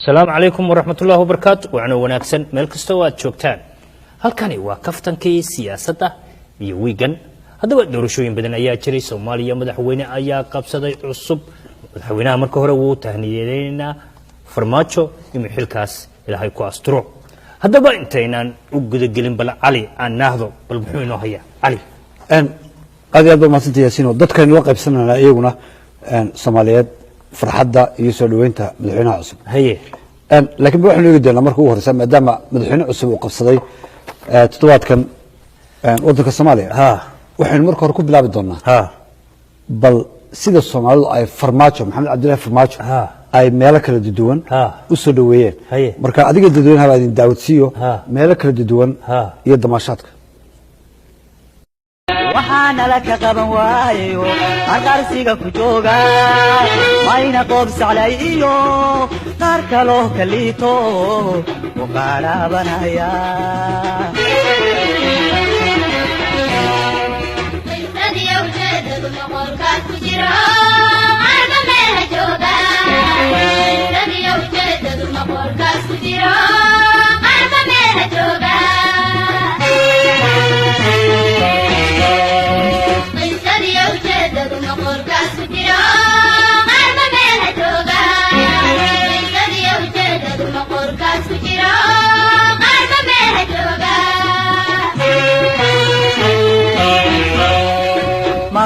السلام عليكم ورحمة الله وبركاته وعنو وناكسن ملكستوات شوكتان هل كان يواكفتن كي سياسة يويغن هذا وقت دورشوين بدن أيا جري سوماليا مدحوين أيا قبصة عصب مدحوينها مركهرو تهنيينا فرماتشو يمحل كاس إلى هايكو أسترو هذا بقى انتينان وقد قلن بلا علي أن ناهضو بالبحوينو هيا علي أن هذا يبدو ما سنتي ياسينو ضد كان يوقف سنة أيونا أن سوماليات فرحدة يسولوينتا مدحوينها عصب هي لكن بروح نيجي لنا مركو هرسا ما دام مدحوين عصب وقبصدي تطوات كان ودك الصوماليا ها وحين مركو ركوب بلا بدونا ها بل سيد الصومال أي فرماتشو محمد عبد الله فرماتشو ها أي مالك الددوان ها وسولويين هي مركا أديك الددوان هذا داود سيو ها مالك الددوان ها يد ماشاتك waxaana la ka qaban waayo qarqarsiga ku jooga mayna qoob saclay iyo qaar kaloo kaliito u qaarabanaya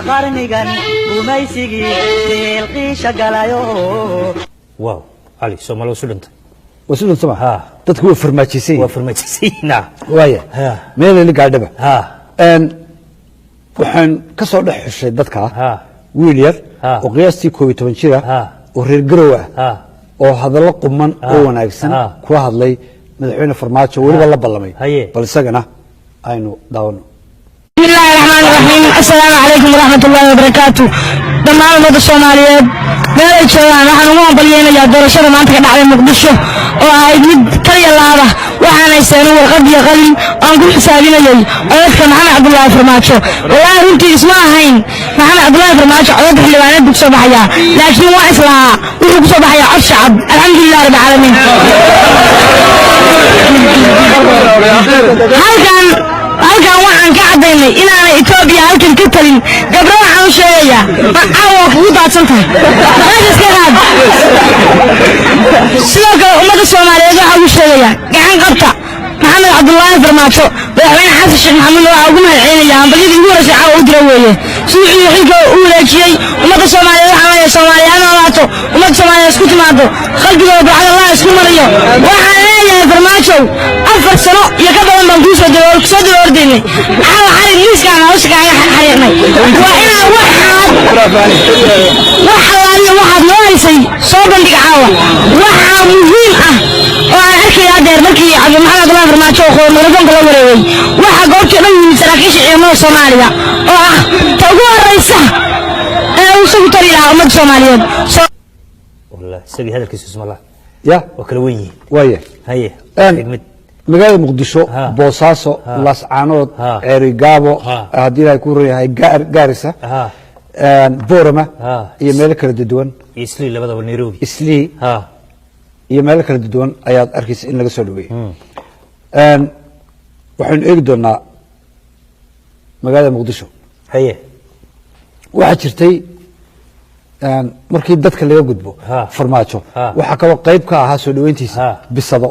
qarnigan gumaysigii deelqiisha galayo واو علي سومالو سودنت وسودن سما ها تدكو فرماتشيسي وفرماتشيسينا وايه ها ميل اللي قاعدبه ها ان waxaan ka soo dhex xushay dadka ها wiil yar ها oo qiyaastii 12 jira ها oo reer garow ah ها oo hadallo quman oo wanaagsan ku hadlay madaxweyne farmaajo waliba la ballamay bal isagana aynu daawano بسم الله الرحمن الرحيم السلام عليكم ورحمة الله وبركاته دمان umada Soomaaliyeed meel ay joogaan waxaan ugu hambalyeeynaa doorashada maanta ka dhacday Muqdisho oo ay mid kaliya laaba waxaan haysan warqad iyo qalin aan ku xisaabinayay codadka Maxamed Cabdullaahi Farmaajo wallahi runtii isma ahayn Maxamed Cabdullaahi Farmaajo codad xildhibaanad ku soo baxaya laakiin waa islaa wuxuu ku soo baxaya cod shacab alxamdulillaah rabbil caalamiin halkan waxaan ka cadaynay inaanay Itoobiya halkan ka talin gabdho waxaan u sheegayaa caawa kugu daadsan tahay sidoo kale ummadda Soomaaliyeed waxaan u sheegayaa gacan qabta Maxamed Cabdullaahi Farmaajo madaxweyne xasan sheekh maxamuud waxaa ugu mahadcelinayaa hambalyadii ugu horeysay caawa u dira weeye sidii uu xilka u wareejiyey ummadda Soomaaliyeed waxaan leeyahay Soomaaliya noolaato ummadda Soomaaliyeed isku timaado qalbigooda bacda Allah isku mariyo waxaan leeyahay Farmaajo 4 sano iyo ka badan baan ku soo doordeynay caawa xarig miiskaan hawsha kaaga xariiqnay waa inaan waxaad noo haysay soo bandhig caawa waxaa muhiim ah oo aan arkay adeer markii Maxamed Cabdullaahi Farmaajo oo maratonka la wareegay waxaa goobtii dhan yimid saraakiisha ciidamada Soomaaliya oo ah ta ugu horeysa ee uu soo tari lahaa ummadda Soomaaliyeed والله سبي هذا الكيس اسم الله يا وكلويني وايه هي magaalada Muqdisho Boosaaso Lascaanood Erigaabo hadii ay ku reeyahay Gaarisa Boorama iyo meel kala duwan isli labadaba Nairobi isli iyo meel kala duwan ayaad arkaysaa in laga soo dhaweeyay waxaan eegi doonaa magaalada Muqdisho haye waxa jirtay markii dadka laga gudbo farmaajo waxa kale qayb ka ahaa soo dhaweyntiisa bisado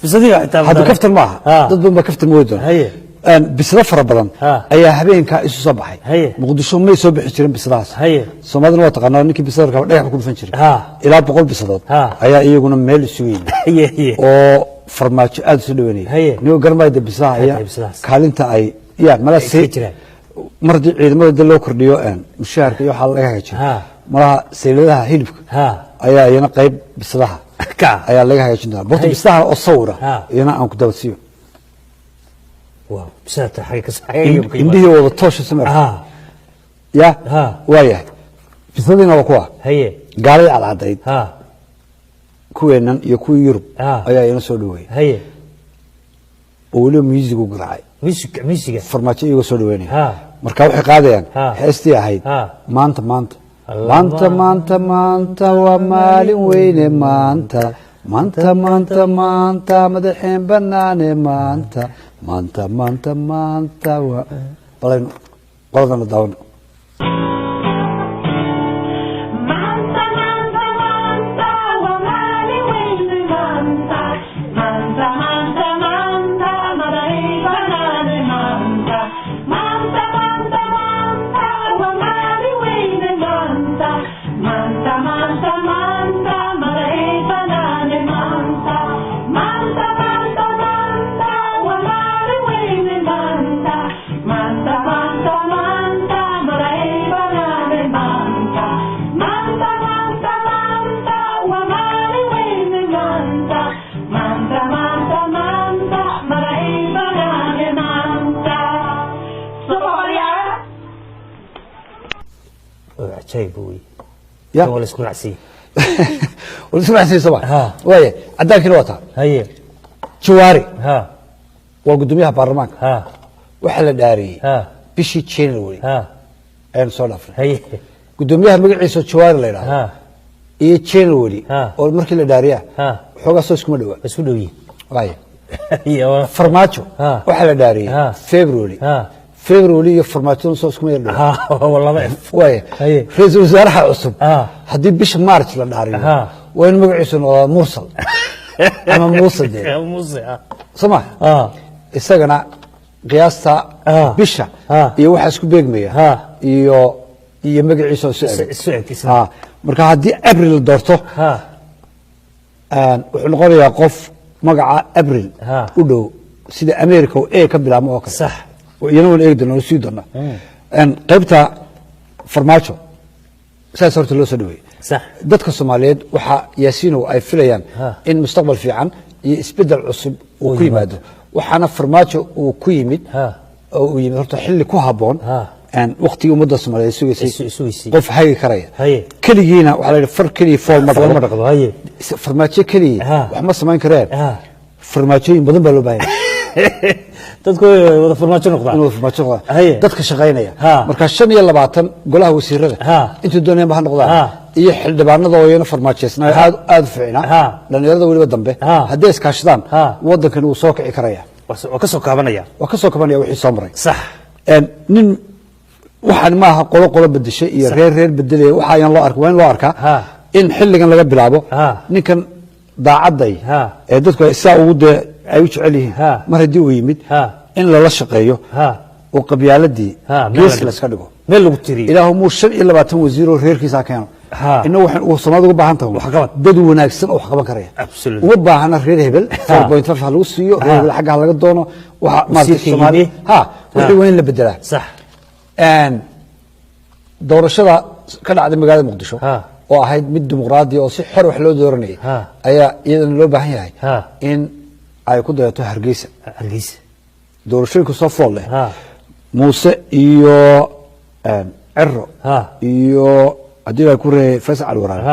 bisadii hada kaftan ma aha dad badan kaftan moodo haye bisada fara badan ayaa habeenka isu soo baxay Muqdisho ma soo bixi jirin bisadaas haye Soomaalida waa taqaanaa ninkii bisada ka dhagax ku dhufan jiray ilaa 100 bisadood ayaa iyaguna meel isugu yimid oo farmaajo aad soo dhaweynay niyo garmayda bisada ayaa kaalinta ay malasay mardi ciidamada loo kordhiyo mushaharka iyo waxa laga hagaajiyo malaha seeladaha hilibka ayaa iyana qayb bisadaha ayaa laga hagaajin doonaa borto bisadaha oo sawira iyana aan ku dawsiyo waaw bisada xaga ka saxeeyo indhihi wada toosha samir ya waayahay bisadina waa kuwa haye gaalay cadcadayd kuweenan iyo kuwii Yurub ayaa iyana soo dhaweeyay haye oo wali music u garaacay music farmaajo iyaga soo dhaweynay marka waxay qaadayaan heestii ahayd maanta maanta maanta maanta waa maalin weyne maanta maanta maanta maanta madaxeen banaane maanta maanta maanta maanta waa balayno qoladana daawano يا ولا اسكو نعسي ولا اسكو نعسي صباح ويا عداك الوطن هي جواري وقدوميها برلمان وحلا داري بشي تشينوي ان سولف هي قدوميها مقعيسو جواري ليرا اي تشينوي او markii la daariya xoga soo isku dhawa isku dhawi waay farmaajo waxa la daariya February iyo farmaajo soo isku meel dhawa wallahi waay ra'iisul wasaaraha cusub hadii bisha March la daariyo waa in magaciisu noqdo Mursal ama Muusade sama isagana qiyaasta bisha iyo waxa isku beegmaya iyo magaciisu soo marka hadii April doorto wuxuu noqonayaa qof magaca April u dhow sida America oo ka bilaamo oo ka sax وينو الايدن وسيدنا ان قيبتا فرماجو ساس horta loo soo dhaweey sax dadka Soomaaliyeed waxa yaasiino ay filayaan in mustaqbal fiican iyo isbedel cusub uu ku yimaado waxana farmaajo uu ku yimid oo yimid horta xilli ku haboon aan waqtiga ummadda Soomaaliyeed suugaysay qof hayay karaya kaligiina waxa la yiraahdaa far kali fool ma dhaqdo farmaajo kali wax ma samayn kareen farmaajooyin badan baa loo baahan dadku wada farmaajo noqdaan dadka shaqeynaya marka 25 golaha wasiirada intii doonayaan ba noqdaan iyo xildhibaanada oo iyana farmaajeysnaa aad fiicna dhalinyarada waliba dambe haddii iskaashadaan wadankan uu soo kici karaya waa ka soo kaabanaya wixii soo maray sax nin waxaan ma aha qolo bedeshay iyo reer bedelay waxa aan loo arkaa waan loo arkaa in xilligan laga bilaabo ninkan daacaday ee dadku isaa ugu ay u jecel yihiin mar hadii uu yimid in la shaqeeyo oo qabyaaladii gees la iska dhigo meel lagu tiriyo ilaahu muu 25 wasiir oo reerkiisa keeno inuu waxaan uu Soomaalidu uga baahan tahay dad wanaagsan oo wax qaban karaya uma baahana reer hebel 4.5 lagu siiyo reer hebel xagga laga doono waxa maartay Soomaali wixii weyn la bedelaa sax doorashada ka dhacday magaalada Muqdisho oo ahayd mid dimuqraadi oo si xor wax loo dooranayay ayaa iyadana loo baahan yahay in ay ku dayato Hargeysa doorashooyinku soo fool leh Muuse iyo Cirro iyo hadii ay ku reey Faysal Waraan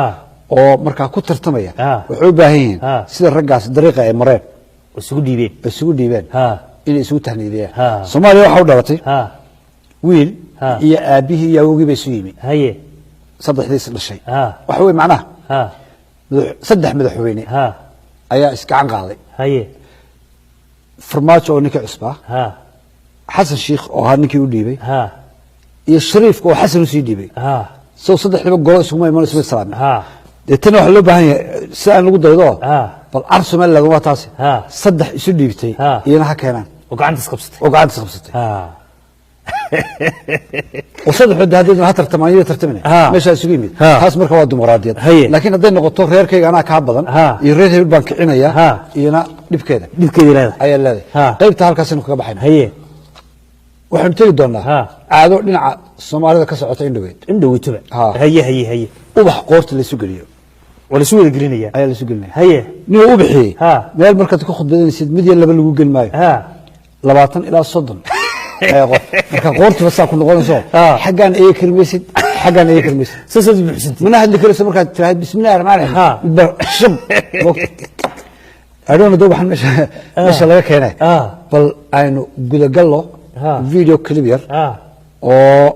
oo markaa ku tartamaya wuxuu u baahan yihiin sida raggaas dariiqa ay mareen isugu dhiibeen inay isugu tahniidiyaan Soomaaliya waxa u dhalatay wiil iyo aabihii iyo awowgii bay isu yimi saddexdiis dhashay waxa weey macnaha saddex madaxweyne ayaa iskacan qaaday farmaajo oo ninkii cusbaa xasan sheekh oo ahaa ninkii u dhiibay iyo shariif oo xasan u sii dhiibay soo saddexdaba golo isugu imaan isma salaamay deetana waxa loo baahan yahay si aan lagu daydo bal arsumal laga waa taasi saddex isu dhiibtay iyana ha keenaan oo gacanta qabsatay وصدق هذا ترتمانية ترتمني مش هسويمي هاس مركوا الديمقراطية لكن هذا النقطة غير كي أنا كابضا يريد البنك عناية ينا نبكده لا أي الذي طيب تعال كاسين كبحين هي وحنا تيجي دونا عادوا لنا الصومالي كسرعة إندويت تبع هي وبح قورت اللي سجليه ولا سوي الجرينية هي اللي سجلني هي نيو وبحي ما المركز تأخذ بدين سيد مديا اللي بالجوجل ماي لبعضن إلى صدن marka qoorta bas ku noqonayso xagan ay kirmisid sasad bixisantay mana hadli karo marka tiraahid bismillaahir rahmaanir rahiim adoona doo waxan meesha laga keenay bal aynu gudagallo video clip yar oo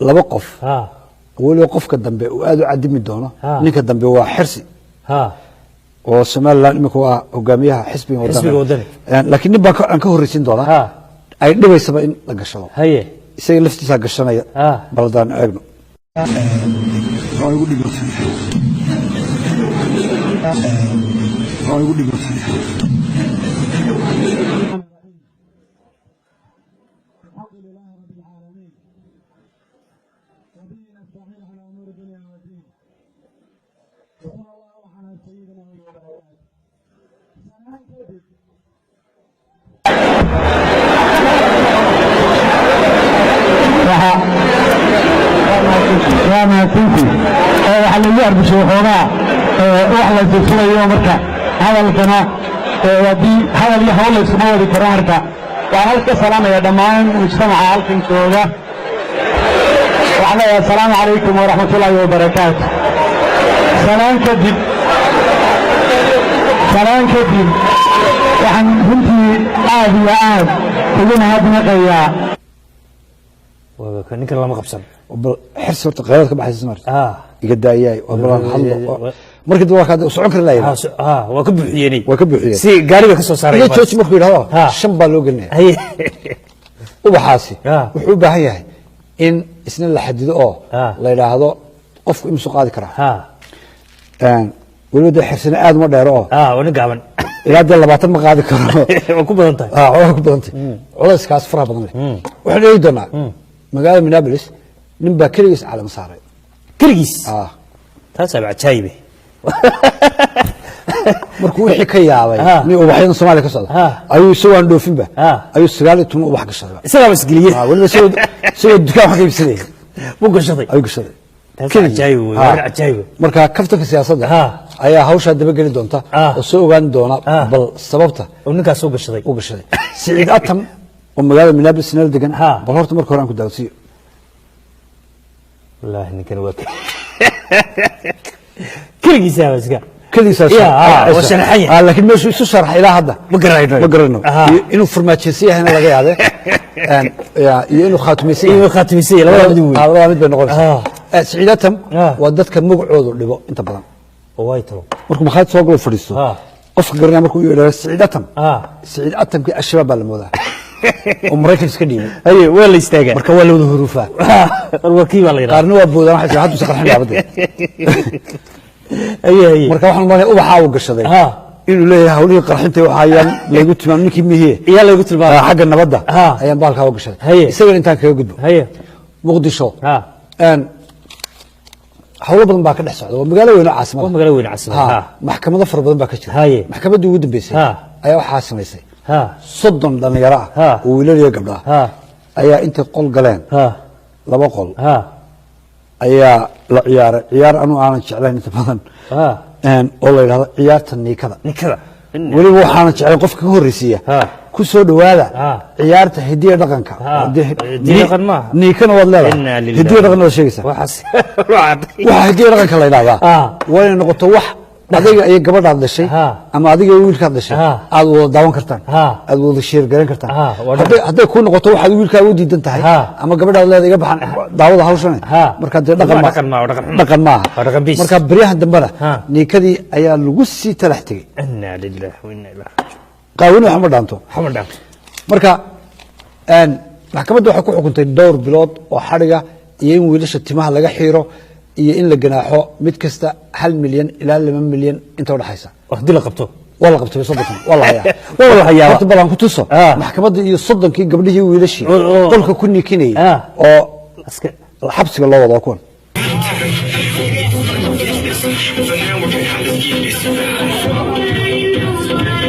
laba qof ولو قفك الدنبي وأدو عدمي دونه نيك الدنبي هو حرسي وسمال لا نمك هو قاميها حسبي ودني لكن نبى أنكه الرسين دونه أي نبى يسمى لقشوا هي يصير لفتي ساقشنا بلدان أجنو ما تنتي على اليوم بشوفنا واحد يسوي يوم مركا هذا القناة ودي هذا اللي حول يسموه بكرامركا وهلك سلام يا دمان مجتمع هلكن شوغا وعلى السلام عليكم ورحمة الله وبركاته سلام كدب وعن بنتي عادي يا عاد كلنا هذا نقيا وكان كان لما قبصن حس ورت قيادك بحس مر يقداياي وبلان حل markii dad ka socon kar leeyahay waa ka buuxiyeen si gaariga ka soo saaray iyo jooji markuu yiraahdo shan baa loo gelinaya ubaxaasi wuxuu u baahan yahay in isna la xadido oo la yiraahdo qofku imsu qaadi kara waliba xirsana aad ma dheero oo wana gaaban ilaa 20 ma qaadi karo waa ku badan tahay waa ku badan tahay culayskaas faraha badan leh waxaan eegi doonaa magaalada Minneapolis nin baa kaligiis caalam saaray kaligiis taas baa cajaayib markuu wixii ka yaabay ni ubaxyada Soomaaliya ka socda ayuu soo aan dhoofinba ayuu 9 ubax gashaday isaga mas'uuliyad waliba soo dukaan wax ka iibsaday buu gashaday ayuu gashaday taas cajaayib waa cajaayib marka kaftanka siyaasadda ayaa hawsha daba gali doonta oo soo ogaan doona bal sababta oo ninkaas soo gashaday Saciid Atam oo magaalada Minneapolis nal degan bal horta marka hore aan ku daawsiyo wallahi ninkan waa kaligiisa iska كليسا لكن مش شو شرح إلى هذا ما قررنا إنه فرماتشيسية هنا لقي هذا إنه خاتميسية لا بدوي هذا مد بنقول سعيدتهم ودتك مقعود اللي بق أنت بدن وايتلو مركم خالد سوق الفريسو قرنا مركم يقول سعيدتهم سعيدتهم كالشباب الموضة ومريكن سكديم أي ولا يستاجر مركب ولا له حروفه الوكيل ولا يرى قارنوا أبو ده ما حد يحط سكر حنا عبده أي marka waxaan maray ubaxa uu gashaday inuu leeyahay hawlihii qarxintay waxayaan lagu tilmaamay ninkii mihiye iyaa lagu tilmaamay xagga nabadda ayaan baalka u gashaday isaga intaan kaga gudbo muqdisho hawlo badan baa ka dhex socda magaalo weyn oo caasimad maxkamado fara badan baa ka jira maxkamadda ugu dambeysay ayaa waxa samaysay 30 dhalinyaro ah oo wiilal iyo gabdho ayaa inta qol galeen laba qol ayaa la ciyaar anu aanan jeclayn inta badan oo la yiraahdo ciyaarta niikada waliba waxaan jeclayn qofka ka horreysiya ku soo dhawaada ciyaarta hidiyo dhaqanka niikana wad leedahay hidiyo dhaqan oo sheegaysa waxa hidiyo dhaqanka la yiraahdaa waa inay noqoto wax adiga ay gabadhaad dhashay ama adiga wiilkaad dhashay aad wada daawan kartaan aad wada sheer garan kartaan haday ku noqoto waxaad wiilkaaga u diidan tahay ama gabadhaad leedahay iga baxan daawada hawshan marka dhaqan ma marka bariyahan dambana niikadii ayaa lagu sii talax tagay inna lillahi wa inna ilaihi qaawin waxa ma dhaanto marka maxkamaddu waxay ku xukuntay dhowr bilood oo xariga iyo in wiilasha timaha laga xiiro iyo in la ganaaxo mid kasta 1 milyan ilaa 2 milyan inta u dhaxaysa hadii la qabto wala qabtay soddon wala hayaa horta balan ku tuso maxkamadda iyo soddonkii gabdhihii wiilashii qolka ku nikinay oo xabsiga loo wado kuwan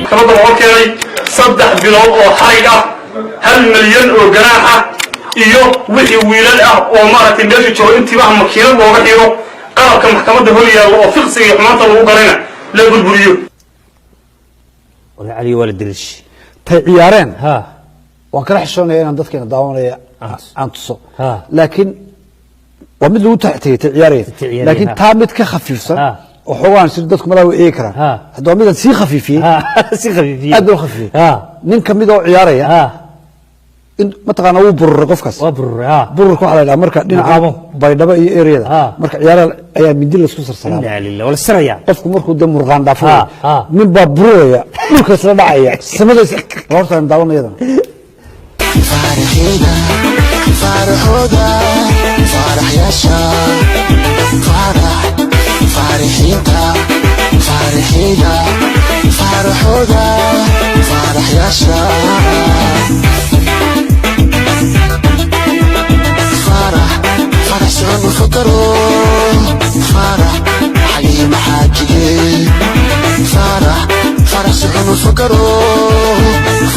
maxkamadda waxaa keenay 3 bilood oo xarig ah 1 milyan oo ganaax ah iyo wixii wiilal ah oo maaragtay meesha jooga intiiba makiinad looga xiro qalabka maxkamadda hor yaalo oo fiqsiga iyo xumaanta lagu garayna la burburiyo wala cali wala dirish tay ciyaareen waan kala xishoonaya inaan dadkeena daawanaya aan tuso laakiin waa mid lagu taxtay ciyaareen laakiin taa mid ka khafiifsan oo xogaan si dadku malaha way eegi karaan haddii mid si khafiifiyay aad loo khafiifiyay nin kamid oo ciyaaraya ما تقانا هو برر قفكس برر كو على مركا دينا بايدبا iyo area marka ciyaar ayaa mindi la isku sarsaraa inna lillahi wala saraya qofku markuu dam murqaan dhaafo min baa buraya dhulka isla dhacaya samadaas horta daawanayada farxina farxoda farx yasha farxinta farxina farxoda farx yasha فرح سعود وفكروا فرح حليم حاجي فرح سعود وفكروا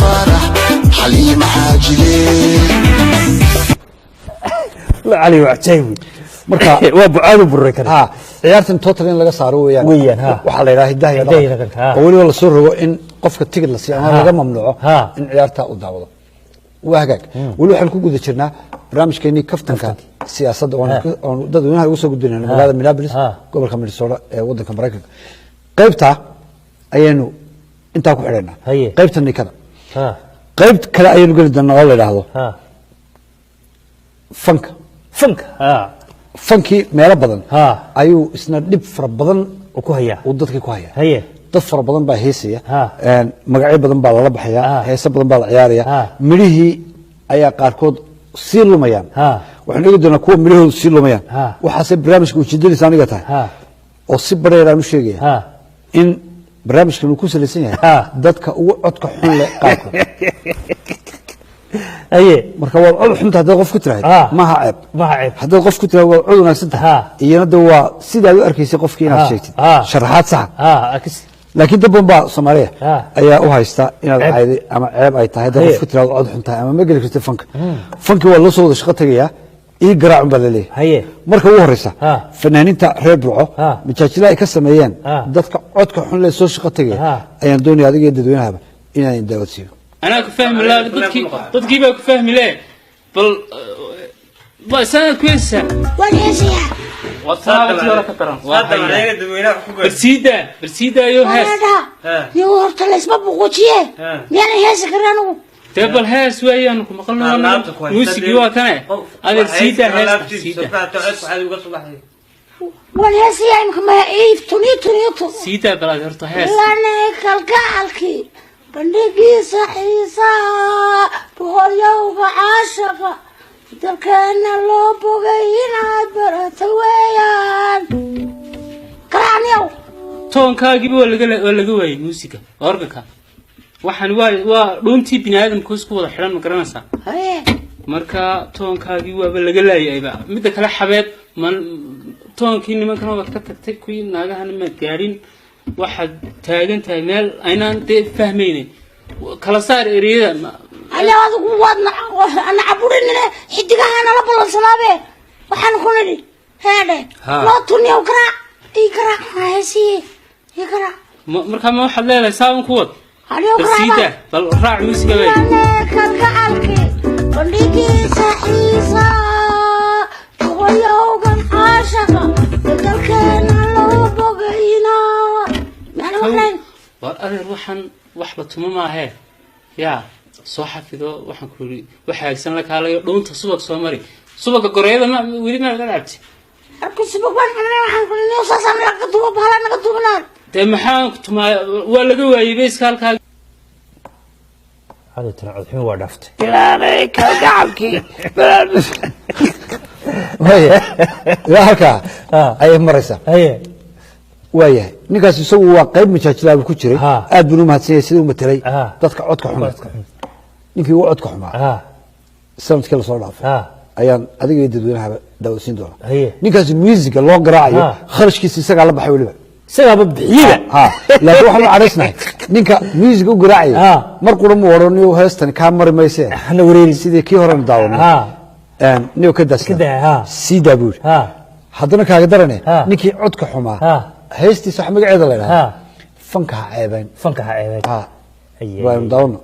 فرح حليم حاجي لا علي وعتيوي marka waa bucaadu burray kare ciyaartan total in laga saaro weeyaan waxa la yiraahdaa hidaha oo wali la soo rogo in qofka tigid la siiyo ama laga mamnuuco in ciyaarta uu daawado وهاجك ولو حن كوجود شرنا برامج كيني كفتن كان سياسة أو ضد هاي وصل جدنا من هذا ملابس قبل كم الصورة وضد كم راكب قيبتها أيانو أنت أكو حرنا قيبت إني كذا قيبت كلا أيانو قلت إن الله له هذا فنك فنكي ما ربضن أيو إسنا لب فربضن وكوهيا وضدك كوهيا dad fara badan baa heesaya magacyo badan baa lala baxayaa heeso badan baa la ciyaaraya midhihii ayaa qaarkood sii lumayaan waxaan eegi doonaa kuwa midhahoodu sii lumayaan waxaase barnaamijka ujeedadiisa aniga tahay oo si bareeraan u sheegaya in barnaamijkan uu ku salaysan yahay dadka ugu codka xun leh qaarkood marka waa cod xunta haddaad qof ku tiraahid maaha ceeb haddaad qof ku tiraahid waa cod wanaagsan tahay iyana de waa sidaad u arkaysay qofkii inaad sheegtid sharaxaad saxa laakiin dad badan baa Soomaaliya ayaa u haysta inaad cayday ama ceeb ay tahay dad qof ku tiraahdo cod xun tahay ama ma geli kartid fanka waa loo soo wada shaqo tagayaa ii garaacun baa laleeyahay marka ugu horeysa fanaaniinta reer burco majaajila ay ka sameeyeen dadka codka xun leh soo shaqo tagaya ayaan doonaya adiga dadweynahaba inaan daawasiyo أنا كفهم لا ضدك بقى كفهم لا بل سنة كويسة والهزية وصلت ولا كتران برسيدة يوهاس يوهرت الاسباب بقوتيه يعني هاس كرانو تبل هاس ويا أنكم قلنا موسيقى وكنا هذا برسيدة هاس برسيدة والهزية يمكن ما يعيف تونيتو سيدة بلا هرت هاس لا كالكالكي bandhigiisa xiisaa boqolyowga caashaqa dalkeena loo bogay inaad barato weeyaan karaanyow toonkaagiiba waa laga waayey muusiga organka waxaan waa dhuuntii bini aadamku isku wada xidhan ma garanaysaa marka toonkaagii waaba laga laayayba midda kale xabeed toonkii nimankan waad ka tagtay kuwii naagahana maad gaadhin waxaad taagan tahay meel aynaan dee fahmaynin kala saar ereyada ayaa adigu waadna ana caburinina xidigahana la balansanaabe waxaan ku nidhi heedhe loo tuniyow garaac heesiye markaa ma waxaad leedahay saaban ku wad barsiida bal raac muusiga bay kalgacalki bandhigiisa xiisa boqolyowgan caashaqa dalkeena loo bogayna war adeer waxaan waxba tuma maahee yaa soo xafido waxaan ku yidhi waxaagsan la kaalayo dhuunta subag soo mari subaga goreeyada weli ma laga cabti arku subag baan xanaa waxaan ku leeyahay soo saamay ka duuba bahala naga duubnaan dee maxaan ku tumaa waa laga waayay beeska halkaa hada tan cod xun waa dhaftay ilaanay kalgacalkii ila halkaa ayay maraysaa waayahay ninkaas isagu waa qayb majaajilaa ku jiray aad buu u mahadsan yahay siduu matalay dadka codka xuma ninkii uu codka xumaa sanadkii la soo dhaafay ayaan adiga iyo dadweynaha daawasiin doonaa ninkaas musiga loo garaacayo kharashkiisa isagaa la baxay weliba isagaaba bixiyada laakiin waxaan u cadhaysnahay ninka musiga u garaacaya mar qura mu odhaniyo heestani kaa mari maysee hana wareeri sidii kii horena daawanay niyo ka daasna siidaa buu yidhi haddana kaaga darane ninkii codka xumaa heestiisa wax magaceeda la yidhahdaa fanka ha ceebeyn waanu daawano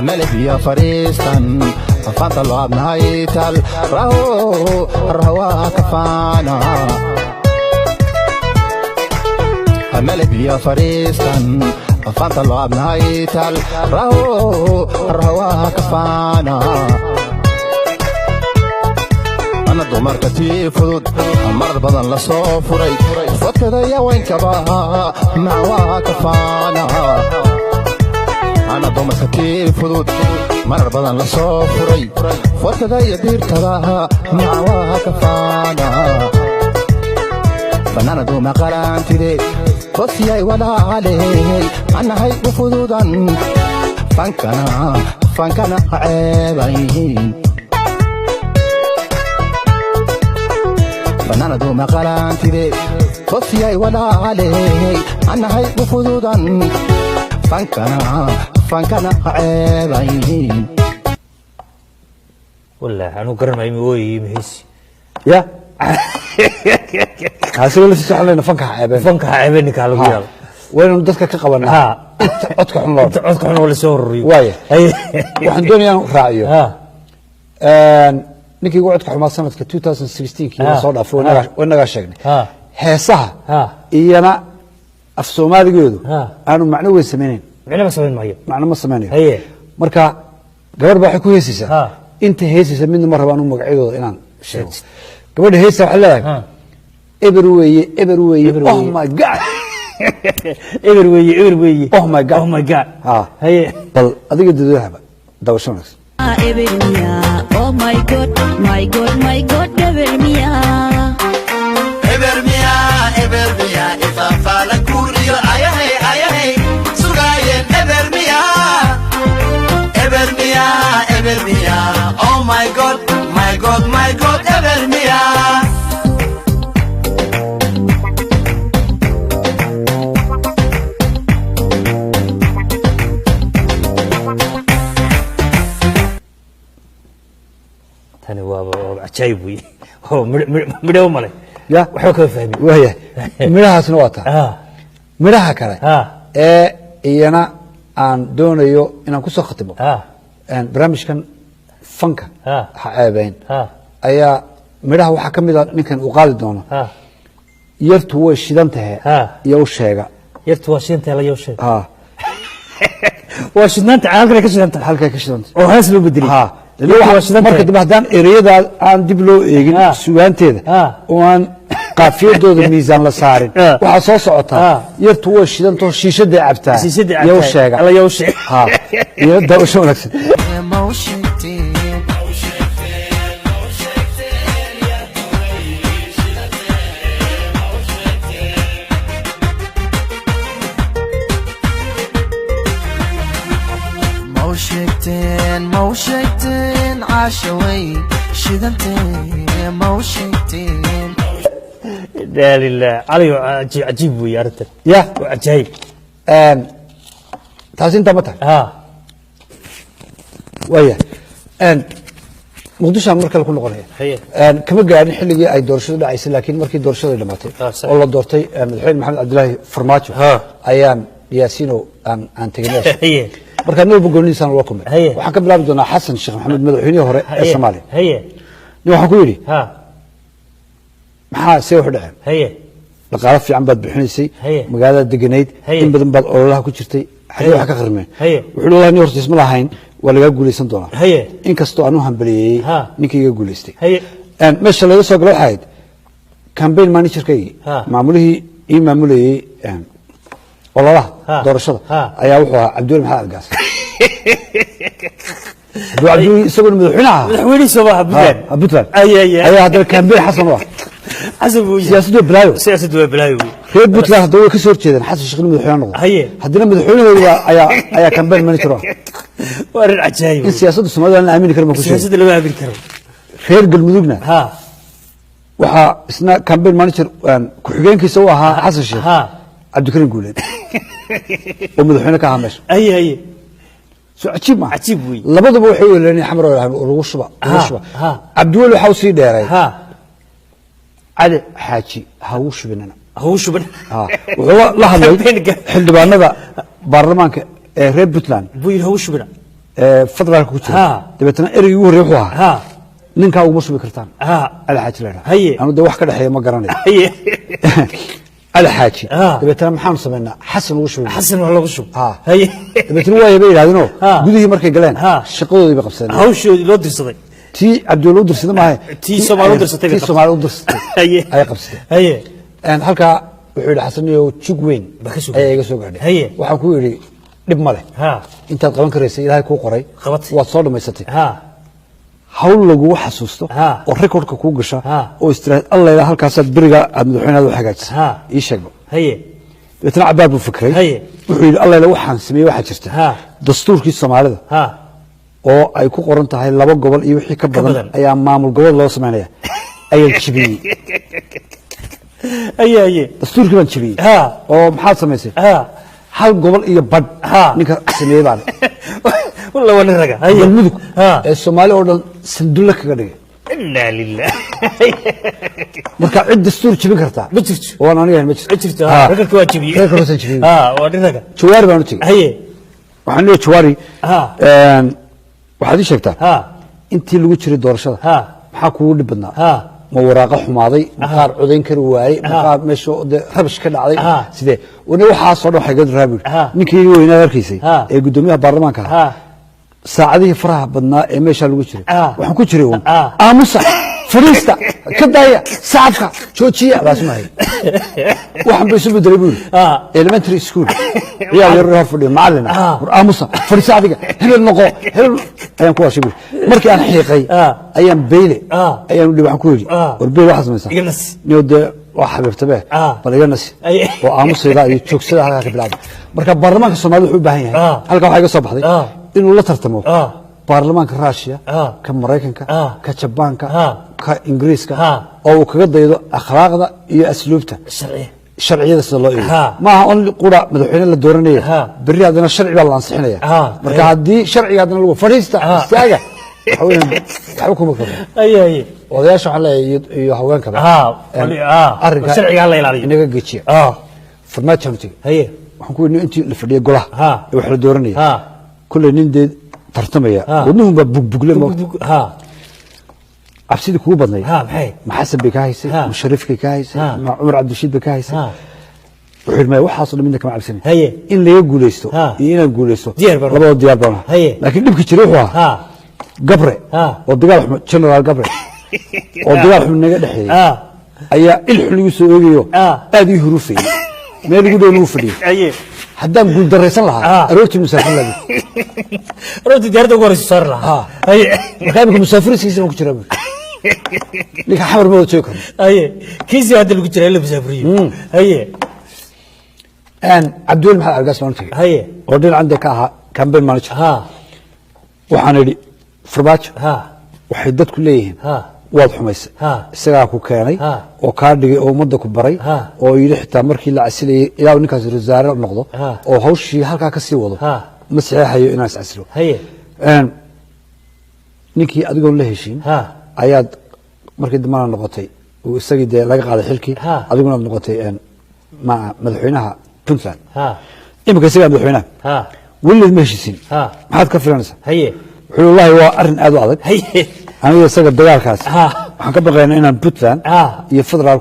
ملك يا فريستان فانت الواب نهايتال راهو الرهوا كفانا ملك يا فريستان فانت الواب نهايتال راهو الرهوا كفانا أنا دمر كتير فضود مر بدن لصوفري فكذا يا وين كبا مع كفانا أنا دمر كتير فضود مر بدن لصوفري فكذا يدير تراها مع كفانا فنانا دوما قرانتي دي قصياي ولا علي أنا هاي بفضودا فانكنا عيبين فنانا دوما قرانتي دي قصياي ولا علي أنا هاي بفضودا فانكنا عيبين والله أنا قرن ما يموي مهيس يا هاسي ولا سيسو حلينا فنكها عيبين فنكها عيبين كالو قيال وين ددك كقبنا ها عدك حمر عدك حمر ولا سوري وايه waxaan doonayaa raaciyo ninkii ugu codka xumaa sanadka 2016 kii soo dhaafay wanaga sheegnay heesaha iyana af Soomaaligeedu aanu macno weyn sameeyeen macno ma sameeyo marka gabar baa waxay ku heesaysaa inta heesaysa midna ma rabaan magaceedooda inaan sheego gabadha heesaysa waxa leedahay everywhere oh my god everywhere oh my god haye bal adiga dadweynaha dawashanays oh my god everywhere if I fall a courier ay sugayen everywhere oh my god everywhere tani waa ajaayib weey oo midhow male ya waxa ka fahmi waya midhahaasna waa taa midhaha kale ee iyana aan doonayo inaan ku soo khatimo barnaamijkan fanka xaabeyn ayaa midhaha waxa kamid ah ninkan uu qaadi doono yartu way shidan tahay iyo sheega yartu waa shidan tahay la sheega waa shidnaanta halka ka shidanta oo haas loo bedeli marka dib haddaan ereyada aan dib loo eegin sugaanteeda oo aan qaafiyadooda miisaan la saarin waxa soo socota yartu way shidantoo shiishada cabtaa yow sheega iyo dawsho wanaagsan موشكتين عاشوي شدنتين موشكتين لا لله علي عجيب ويا رتل يا عجيب تاسين تمتع ويا مقدشة مركل كل قرية كما قاعدين حلقي أي دورشة دعيس لكن مركي دورشة دماتي والله دورتي مدحين محمد عبد الله فرماتشو أيام ياسينو أن تجلس marka noo bogoonisan waa kuma waxa ka bilaabi doona Xasan Sheekh Maxamed madaxweynaha hore ee Soomaaliya ni waxa ku yiri maxaa soo xidhay dhaqaale fiican baad bixinaysay magaalada deganeyd in badan baad ololaha ku jirtay xadii waxa ka qarmeen wuxuu leeyahay ni horta isma lahayn waa laga guuleysan doonaa in kastoo aanu hambaliyay ninkii iga guuleystay meesha laga soo galay waxayd campaign manager-kay maamulihii ii maamulayay ololaha doorashada ayaa wuxuu ahaa Cabduul Maxamed Algaas Cabduul isagoo madaxweyne Puntland ayaa hadda campaign Xasan waa Xasan buu siyaasadda balaayo reer Puntland hadda way ka soo jeedeen Xasan Sheekh madaxweyne noqdo haddana madaxweynahooda ayaa campaign manager waa rin ajaayib in siyaasadda Soomaaliya la aamin karo ma ku siyaasadda lama aamin karo reer galmudugna waxa isna campaign manager ku xigeenkiisa uu ahaa Xasan Sheekh Cabdikariim Guuleed ومدحونا كهامش أي سو عجيب ما عجيب وي لبضوا بوحي لأني حمر ولا الوشبة عبدول وحوسي داري على حاجي هوش بيننا وهو لحظة حل باندا برلمان ريد بوتلان بوي هوش بينا federaalka ku jira dabeetana erigii ugu horreeyay wuxuu ahaa ninkaa uguma shubi kartaan cali xaaji la idhaha anu dee wax ka dhexeeya ma garanayo cali xaaji dabeetana maxaanu samaynaa xasan ugu shubi xasan wax lagu shub dabeetana waayay bay yidhahdeenoo gudihii markay galeen shaqadoodii bay qabsadeen hawshoodii loo dirsaday tii cabdulla u dirsaday maaha tii soomaali u dirsatay tii soomaali u dirsatay ayay qabsadeen halkaa wuxuu yidhi xasaniyow jug weyn ayaa iga soo gaadhay waxaan ku yidhi dhib ma leh intaad qaban karaysay ilaahay kuu qoray waad soo dhammaysatay hawl lagugu xasuusto oo rekordka kuu gasha oo istiraad alla ilaa halkaasaad beriga aad madaxweynaada u hagaajisa ii sheegba dabeetana cabaar buu fikray wuxuu yidhi alla ilaa waxaan sameeyey waxaa jirta dastuurkii soomaalida oo ay ku qoran tahay 2 gobol iyo wixii ka badan ayaa maamul gobol loo sameynaya ayaan jibiyey dastuurkii baan jibiyey oo maxaad samaysay hal gobol iyo badh ninka sameeyey baan والله وانا رجع الملك الصومالي أوردن سندلة كذا إنا لله مركا عد دستور شبي كرتا بتشت وانا أنا يعني بتشت رجل كواجبي رجل كواجبي وانا رجع شواري بانتي هي وحنا شواري وحدي شكتا أنت اللي قلت شري دورشة محاكو اللي بدنا ما وراقة حماضي مقار عدين كرواي مقار مشو ربش كذا علي سيده ونو حاصل حاجة رابط نكيل وين أركيسي قدوميها برلمان كه ساعدي فرح بدنا إيميش اللي قلت شري وحكو شريهم مصح فريستا كدايا ساعتك شو تشيء بس ما هي وحن بيسوي دريبول elementary school يا يروح في معلنا مصح فريستا هذيك هل النقو هل أيام كواش يقول مركي أنا حقيقي أيام بيلي أيام اللي بحكولي والبيلي واحد مسح نود واحد بيفتبه ولا ينسي ومصح لا يشوك سلا هذا كبلاد مركب برلمان الصومالي يحب هاي هل كان حاجة صباح دي إنه لا ترتمو برلمان كروسيا كأمريكا كجابان كإنجليز أو كقدر أخلاق ذا يأسلوبته الشرعية ده الله ما هون قرا مدحين الدورانية بري هذا الشرعي والله نصحنا مركا هدي شرعي هذا اللي هو فريستا استاجا حكم كذا أي وذا شو على يهوان كذا الشرعي الله يلعب إنك جيتشي فرما تشمتي هي وحكوا إنه أنت اللي فريق قلها وإحنا الدورانية كل نندي ترتمية ونهم بقول ما عبسيد كوبني محسن بكايسي مشرف بكايسي مع عمر عبد الرشيد بكايسي وحرمه وحاصل منك مع عبسني إن اللي يقول يستو إن يقول يستو ربع ديار برا لكن نبكي تروحها قبره والدجال أحمد شنو قبره والدجال أحمد نجد حي أي الحلو يسويه هذه حروفي ما يقولون نوفلي حدا نقول درس لها روت مسافر لها روت ديار قرص صار لها أي مكانك مسافر سيسمع كتير لك حمر ما تشوكم أي كيسي هذا اللي كتير اللي مسافرين أي أن عبد الله محل عرقاس ما نتكلم أي ودين عندك كان بين مالك وحنري فرباش وحدت كليهم واضح ميس سجاكو كاني وكاردي أو مدة كبري أو يريح تمركي العسلي إلى ونكاز الرزارة النقطة أو هوشي هالك كسي وضو مسيح هي ناس عسلو هي أن نيكي أدقون له شيء عياد مركي دمان النقطة وسجد لقى على حلكي أدقون النقطة أن مع مدحينها بنتلان إما كسي مدحينها واللي ماشي سين ما حد كفر نفسه هي حلو الله هو أرن أدو عضك هي أنا يسقط الدجال كاس وحن كبر غيرنا إن بنتلان يفضل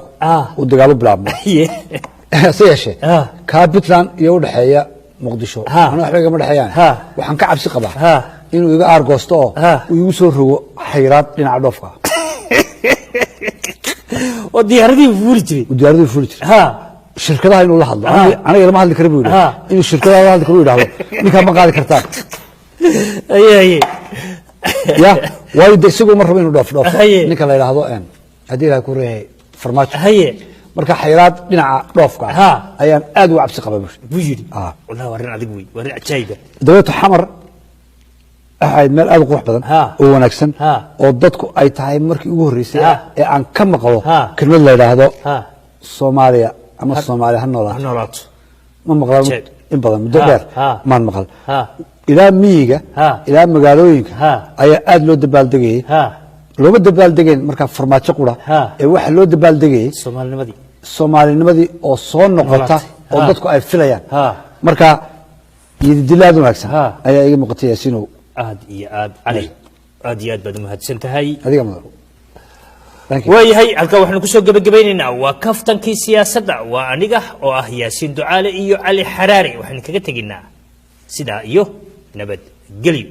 والدجال بلعب سياشة كابتلان يود حياة مقدشو أنا أحرق من الحياة وحن كعب سقبه إنه يجا أرجوستو ويوصل هو حيرات لنعرفها ودياردي فورتري ودياردي فورتري الشركة هاي نقول لحظة أنا يلا ما هذا الكريم إنه الشركة هاي هذا الكريم يقول نكمل ما قاعد كرتاك أي يا وايد سوق مرة بينه ضاف نكمل إلى هذا أن هذه لا كورة فرمات هي مركا حيرات لنا ضافك أيام أدو عبس قبل بوجودي والله ورينا عدي بوي ورينا عجيبة دولة حمر أحد مال أدو قروح بدن هو نكسن وضدكو أي تايم مركي وهريسة عن كم قلو كلمة الله إلى هذا الصومالية أما الصومالية هالنولات ما مقال إن بدن مدبر ما مقال إلى ميجا إلى مقالوينك أي أدلو دبال دقي لو دبال دقين مركا فرمات شقورة واحد لو دبال دقي الصومالي نمدي أو صون نقطة وضدكو أي فيليان مركا يدلادو ماكسن أي مقطع ياسينو aad iyo aad cali aad iyo aad baad umahadsan tahay adiga madar waayahay halkaa waxaanu kusoo gebagabaynaynaa waa kaftankii siyaasadda waa aniga oo ah yaasiin ducaale iyo cali xaraari waxaan kaga teginaa sidaa iyo nabadgelyo